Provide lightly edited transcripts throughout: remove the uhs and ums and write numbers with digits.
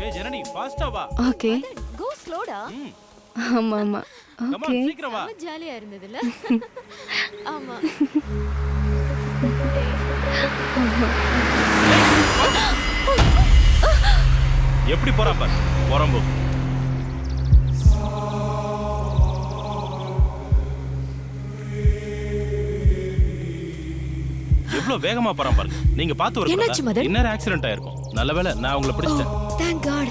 ஏய் ஜனனி ஃபாஸ்டா வா. ஓகே. கோ ஸ்லோடா. ஆமா ஆமா. ஓகே. சீக்கிரம் வா. ஜாலியா இருந்ததுல. ஆமா. எப்படி போறான் பாரு. போறம்போ. எவ்வளவு வேகமா போறான் பாருங்க. நீங்க பாத்து வரணும். இன்னொரு ஆக்சிடென்ட் ஆயிருக்கும். நல்லவேளை நான் உங்களை பிடிச்சிட்டேன். Thank God.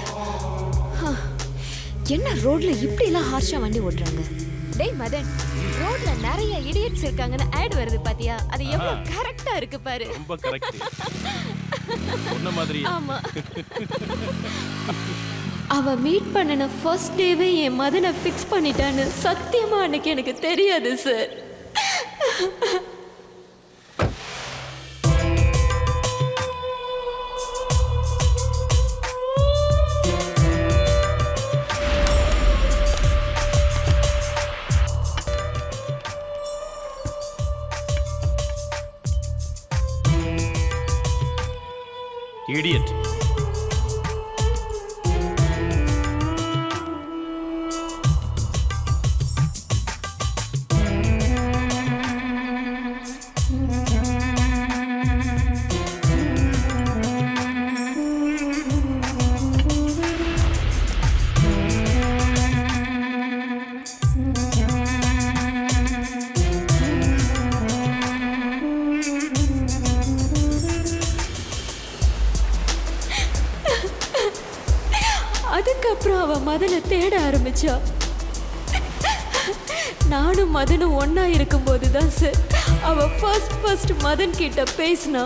என்ன ரோட்ல இப்படி எல்லாம் ஹார்ஷா வண்டி ஓட்டுறாங்க? டேய் மதன், ரோட்ல நிறைய இடியட்ஸ் இருக்காங்கன்னு ஆட் வருது பாத்தியா? அது எவ்வளவு கரெக்ட்டா இருக்கு பாரு. ரொம்ப கரெக்ட். சொன்ன மாதிரி. ஆமா. அவ மீட் பண்ணன ஃபர்ஸ்ட் டேவே என் மதனை ஃபிக்ஸ் பண்ணிட்டான்னு சத்தியமா அன்னைக்கு எனக்கு தெரியாது சார். Idiot. அதுக்கப்புறம் அவ மதனை தேட ஆரம்பிச்சா. நானும் மதனும் ஒன்னா இருக்கும்போது தான் சார் அவ ஃபர்ஸ்ட் மதன் கிட்ட பேசினா.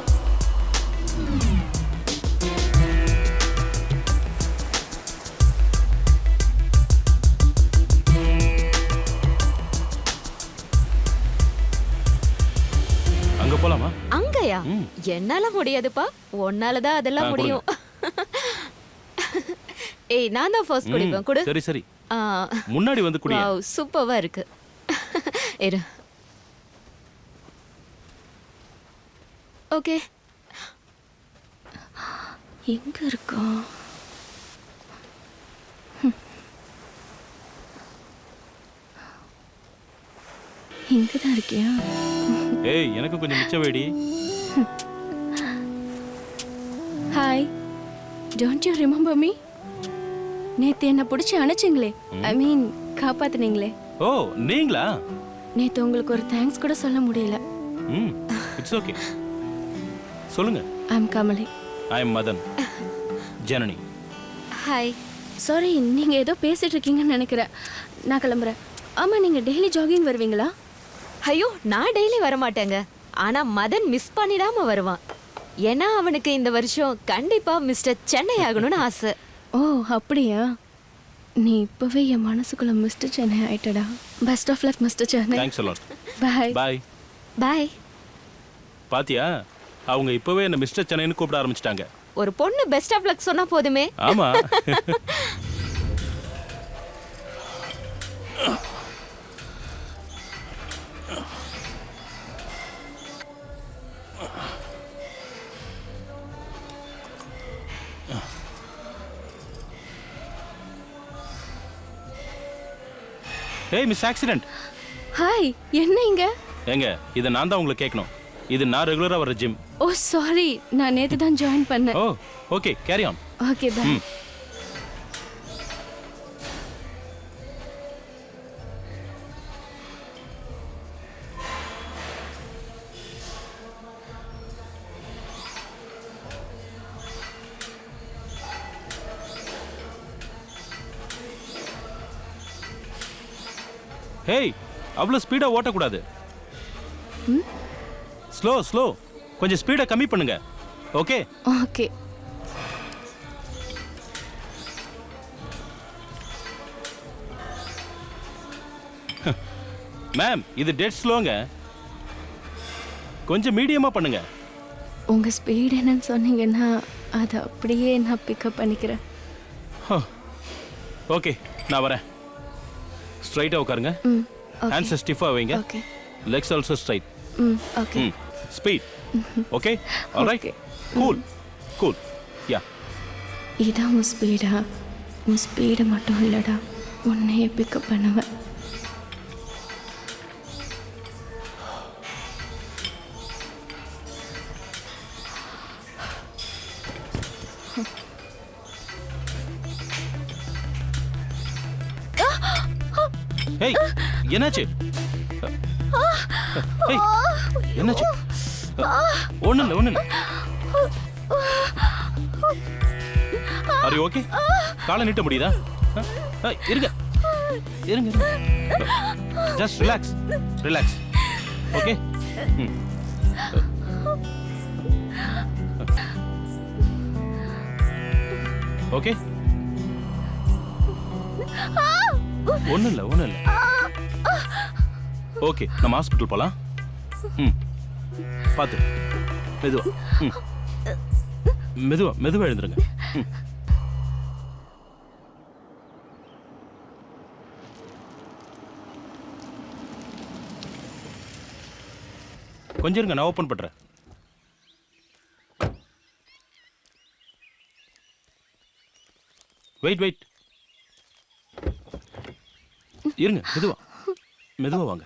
அங்க போலாமா? அங்கயா? என்னால முடியாதுப்பா. உன்னாலதான் அதெல்லாம் முடியும். ஏய் நான் தான் ஃபர்ஸ்ட் குடிப்பேன். குடு. சரி சரி. முன்னாடி வந்து குடி. வாவ் சூப்பரா இருக்கு. இரு. ஓகே. எங்க இருக்கா? இங்கதான் இருக்கியா? ஏய் எனக்கு கொஞ்சம் மிச்ச வேடி. Hi. Don't you remember me? நேத்து என்ன பிடிச்சி அணைச்சிங்களே, ஐ மீன் காப்பாத்துனீங்களே. ஓ நீங்களா? நேத்து உங்களுக்கு ஒரு தேங்க்ஸ் கூட சொல்ல முடியல. It's okay. சொல்லுங்க. ஐ அம் கமலி. ஐ அம் மதன். ஜனனி. ஹாய். சாரி, நீங்க ஏதோ பேசிட்டு இருக்கீங்கன்னு நினைக்கிறேன். நான் கிளம்புறேன். ஆமா, நீங்க டெய்லி ஜாகிங் வருவீங்களா? ஐயோ நான் டெய்லி வர மாட்டேங்க. ஆனா மதன் மிஸ் பண்ணிடாம வருவான். ஏன்னா அவனுக்கு இந்த வருஷம் கண்டிப்பா மிஸ்டர் சென்னை ஆகணும்னு ஆசை. ஓ அப்படியா? நீ இப்பவே என் மனசுக்குள்ள மிஸ்டர் சென்னை ஆயிட்டடா. Best of luck mister Chennai. Thanks a lot. Bye bye. Bye. பாத்தியா, அவங்க இப்பவே என்ன மிஸ்டர் சென்னைன்னு கூப்பிட ஆரம்பிச்சிட்டாங்க. ஒரு பொண்ணு பெஸ்ட் ஆஃப் லக் சொன்னா போதுமே. ஆமா. ஏய் மிஸ் ஆக்சிடென்ட். ஹாய், என்ன இங்க? ஏங்க இத நான் தான் உங்களுக்கு கேட்கணும். இது நான் ரெகுலரா வர ஜிம். ஓ சாரி, நான் நேத்து தான் ஜாயின் பண்ணேன். Oh okay, carry on. Okay bye. Hey, அவ்வளவு ஸ்பீடா ஓட்டக்கூடாது. ஸ்லோ ஸ்லோ, கொஞ்சம் ஸ்பீடை கம்மி பண்ணுங்க. Okay okay. மேம் இது டெட் ஸ்லோங்க, கொஞ்சம் மீடியமா பண்ணுங்க. உங்க ஸ்பீட் என்னன்னு சொன்னீங்கன்னா அதை அப்படியே நான் பிக்கப் பண்ணிக்கிறேன். ஓகே நான் வரேன். ஸ்ட்ரைட்டா உட்காருங்க. ஹேண்ட்ஸ் ஸ்டிஃபா வைங்க. Okay. Legs also straight. Okay. Speed. Okay alright. Cool cool. Yeah இதான் உன் ஸ்பீடா? உன் ஸ்பீடு மட்டும் இல்லைடா, உன்னையே பிக்கப் பண்ணுவேன். ஏய் என்னாச்சு? ஏய் என்னாச்சு? ஒண்ணும் இல்ல. Are you okay? காலை நீட்ட முடியுதா? இருங்க. Just relax. ஓகே. ஓகே. ஒண்ணும் இல்ல. ஓகே, நம்ம ஹாஸ்பிட்டல் போலாம். பாத்து மெதுவா எழுந்துருங்க. கொஞ்சம் இருங்க, நான் ஓபன் பண்றேன். வெயிட் இருங்க, மெதுவா வாங்க.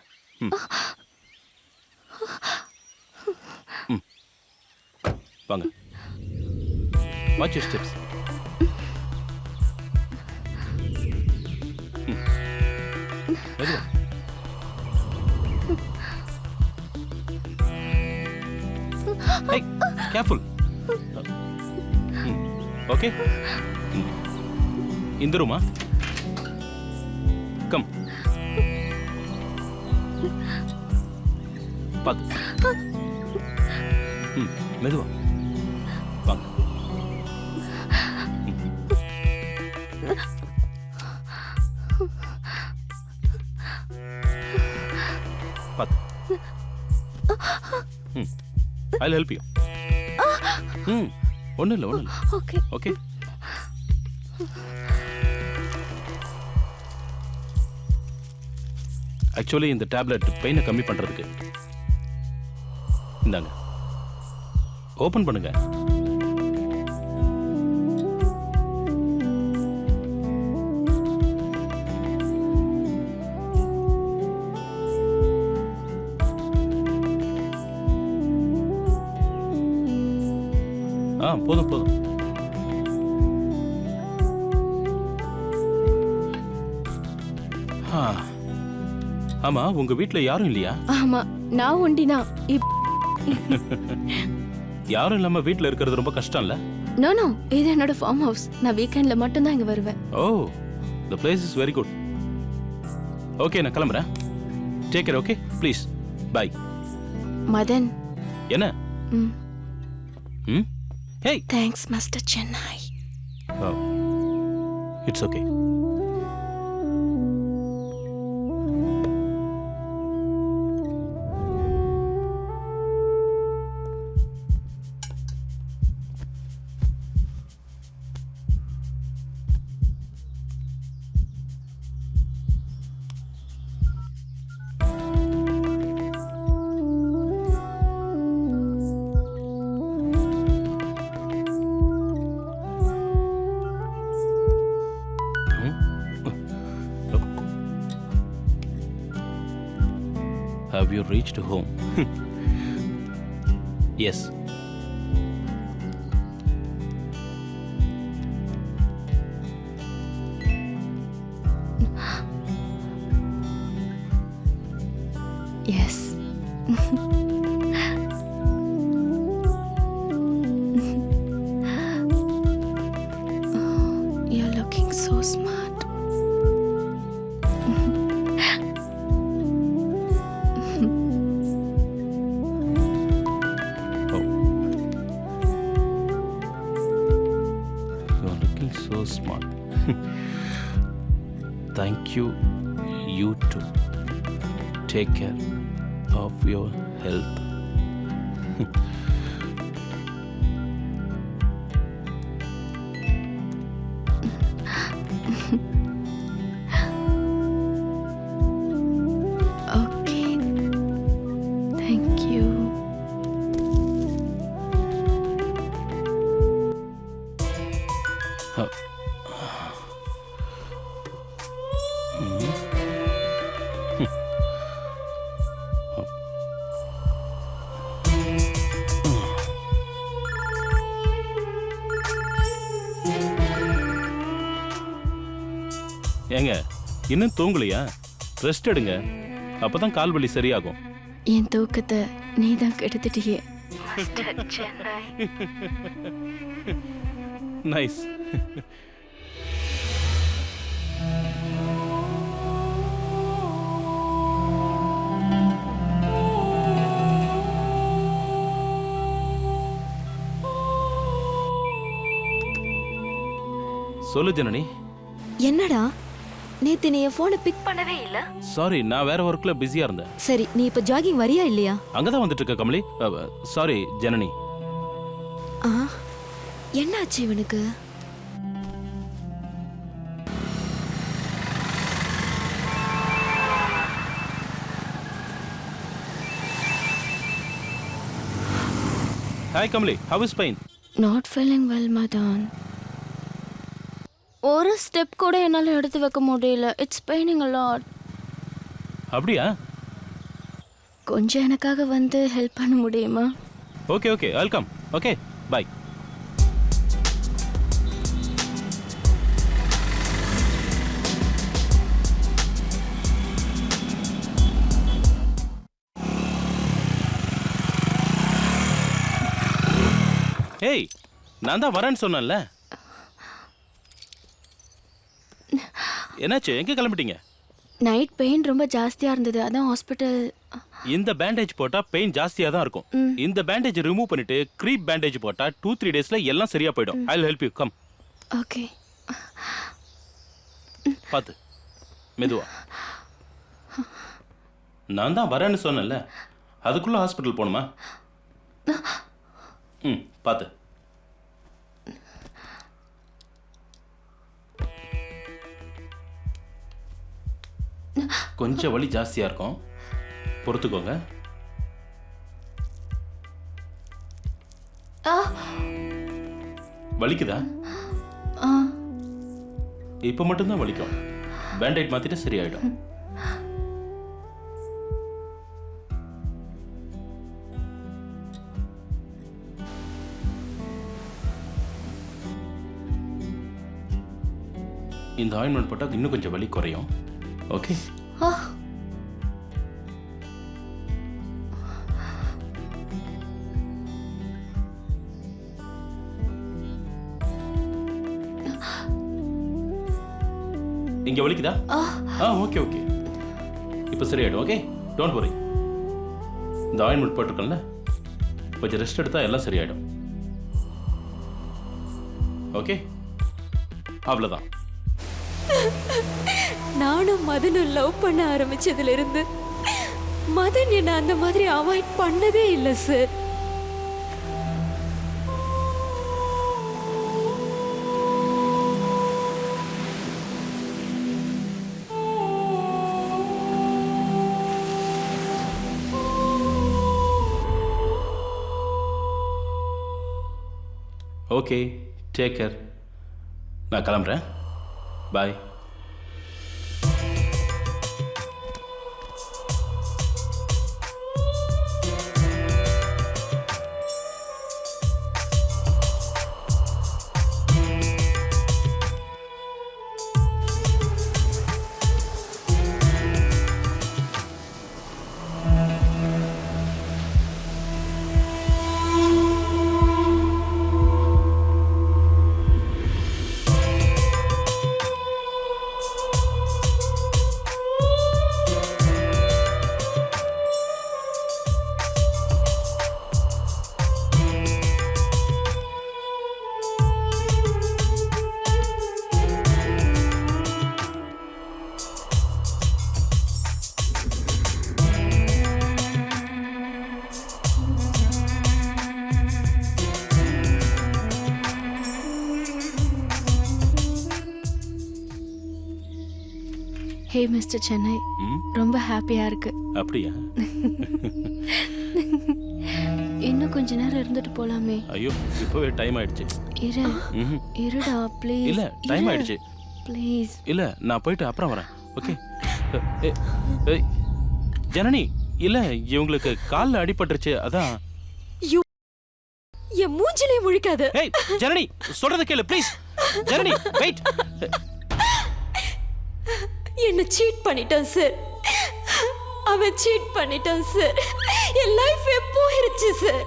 வாங்க. Watch your steps. மெதுவா. Hey, careful. Okay. இந்த ரூமா? கம். பாத்து. மெதுவா. வாங்க. பாத்து. I'll help you. ஒன்றும் இல்லை. ஓகே. ஆக்சுவலி இந்த டேப்லெட் பெயினை கம்மி பண்றதுக்கு. இந்தாங்க, ஓபன் பண்ணுங்க. போதும். ஆமா, உங்க வீட்ல யாரும் இல்லையா? ஆமா, நான் ஒண்டிதான். யாரும் இல்லாம வீட்ல இருக்கிறது ரொம்ப கஷ்டம் இல்ல? நோ, இது என்னோட ஃபார்ம் ஹவுஸ். நான் வீக்கெண்ட்ல மட்டும் தான் இங்க வருவேன். Oh, the place is very good. Okay, நான் கிளம்புறேன். Take care. Okay, please. Bye. Madhan. என்ன? Hey. Thanks, Mr. Chennai. Oh, it's okay. Have you reached home? Yes. Yes. You're looking so smart. So smart. Thank you. You too. Take care of your health. Okay. Thank you. ஏங்க இன்னும் தூங்கலையா? Rest எடுங்க, அப்பதான் கால் வலி சரியாகும். என் தூக்கத்தை நீ தான் கெடுத்துட்டியே. நைஸ். சொல்லு ஜனனி. என்னடா நேத்து நீ என் போனை பிக் பண்ணவே இல்ல? சாரி, நான் வேற ஒர்க்ல பிஸியா இருந்தேன். சரி, நீ இப்ப ஜாகிங் வரியா இல்லையா? அங்கதான் வந்துட்டு இருக்க கமலி. சாரி ஜனனி. என்னாச்சு இவனுக்கு? Hi Kamali, how is pain? Not feeling well Madhan. ஒரு ஸ்டெப் கூட என்னால் எடுத்து வைக்க முடியல. It's paining a lot. அப்படியா? கொஞ்சம் எனக்காக வந்து ஹெல்ப் பண்ண முடியுமா? Okay okay, welcome. Okay, bye. ஏய், நான் தான் வரேன்னு சொன்னேன்ல. என்னாச்சு, எங்க கிளம்பிட்டீங்க? நைட் பெயின் ரொம்ப ஜாஸ்தியாக இருந்தது, அதான் ஹாஸ்பிட்டல். இந்த பேண்டேஜ் போட்டா பெயின் ஜாஸ்தியா தான் இருக்கும். இந்த பேண்டேஜ் ரிமூவ் பண்ணிட்டு க்ரீப் பேண்டேஜ் போட்டா 2-3 டேஸ்ல எல்லாம் சரியா போயிடும். I will help you. Come. Okay. பாத்து மெதுவா. நான் தான் வரேன்னு சொன்னேன்ல, அதுக்குள்ள ஹாஸ்பிட்டல் போகணுமா? பாத்து. கொஞ்சம் வலி ஜாஸ்தியா இருக்கும், பொறுத்துக்கோங்க. வலிக்குதா? இப்ப மட்டும்தான் வலிக்கும். பேண்டேட் மாத்திட்டு சரியாயிடும். இந்த ஆயின்மெண்ட் போட்டா இன்னும் கொஞ்சம் வலி குறையும். ஓகே. இங்க வலிக்குதா? ஓகே ஓகே, இப்போ சரியாயிடும். Okay, don't worry. இந்த ஆயின்மெண்ட் போட்டிருக்கேன்ல, கொஞ்சம் ரெஸ்ட் எடுத்தா எல்லாம் சரியாயிடும். ஓகே, அவ்வளோதான். நானும் மதனும் லவ் பண்ண ஆரம்பிச்சதுல இருந்து மதன் என்ன அந்த மாதிரி அவாய்ட் பண்ணதே இல்லை சார். Okay, take care. நான் கிளம்புறேன். பாய். ஹே மிஸ்டர் சென்னை, ரொம்ப ஹாப்பியா இருக்கு. அப்படியா? இன்னும் கொஞ்ச நேரம் இருந்துட்டு போலாமே. ஐயோ, இப்பவே டைம் ஆயிடுச்சு. இருடா ப்ளீஸ். இல்ல, டைம் ஆயிடுச்சு. ப்ளீஸ். இல்ல, நான் போயிட்டு அப்புறம் வரேன். ஓகே. ஜனனி, இல்ல இவங்களுக்கு கால்ல அடிபட்டுருச்சு, அதான். என் மூஞ்சிலே முழிக்காத. ஏய் ஜனனி, சொல்றத கேளு ப்ளீஸ். ஜனனி வெயிட். என்ன சீட் பண்ணிட்டான் சார். அவன் சீட் பண்ணிட்டான் சார். என் லைஃப் போயிருச்சு சார்.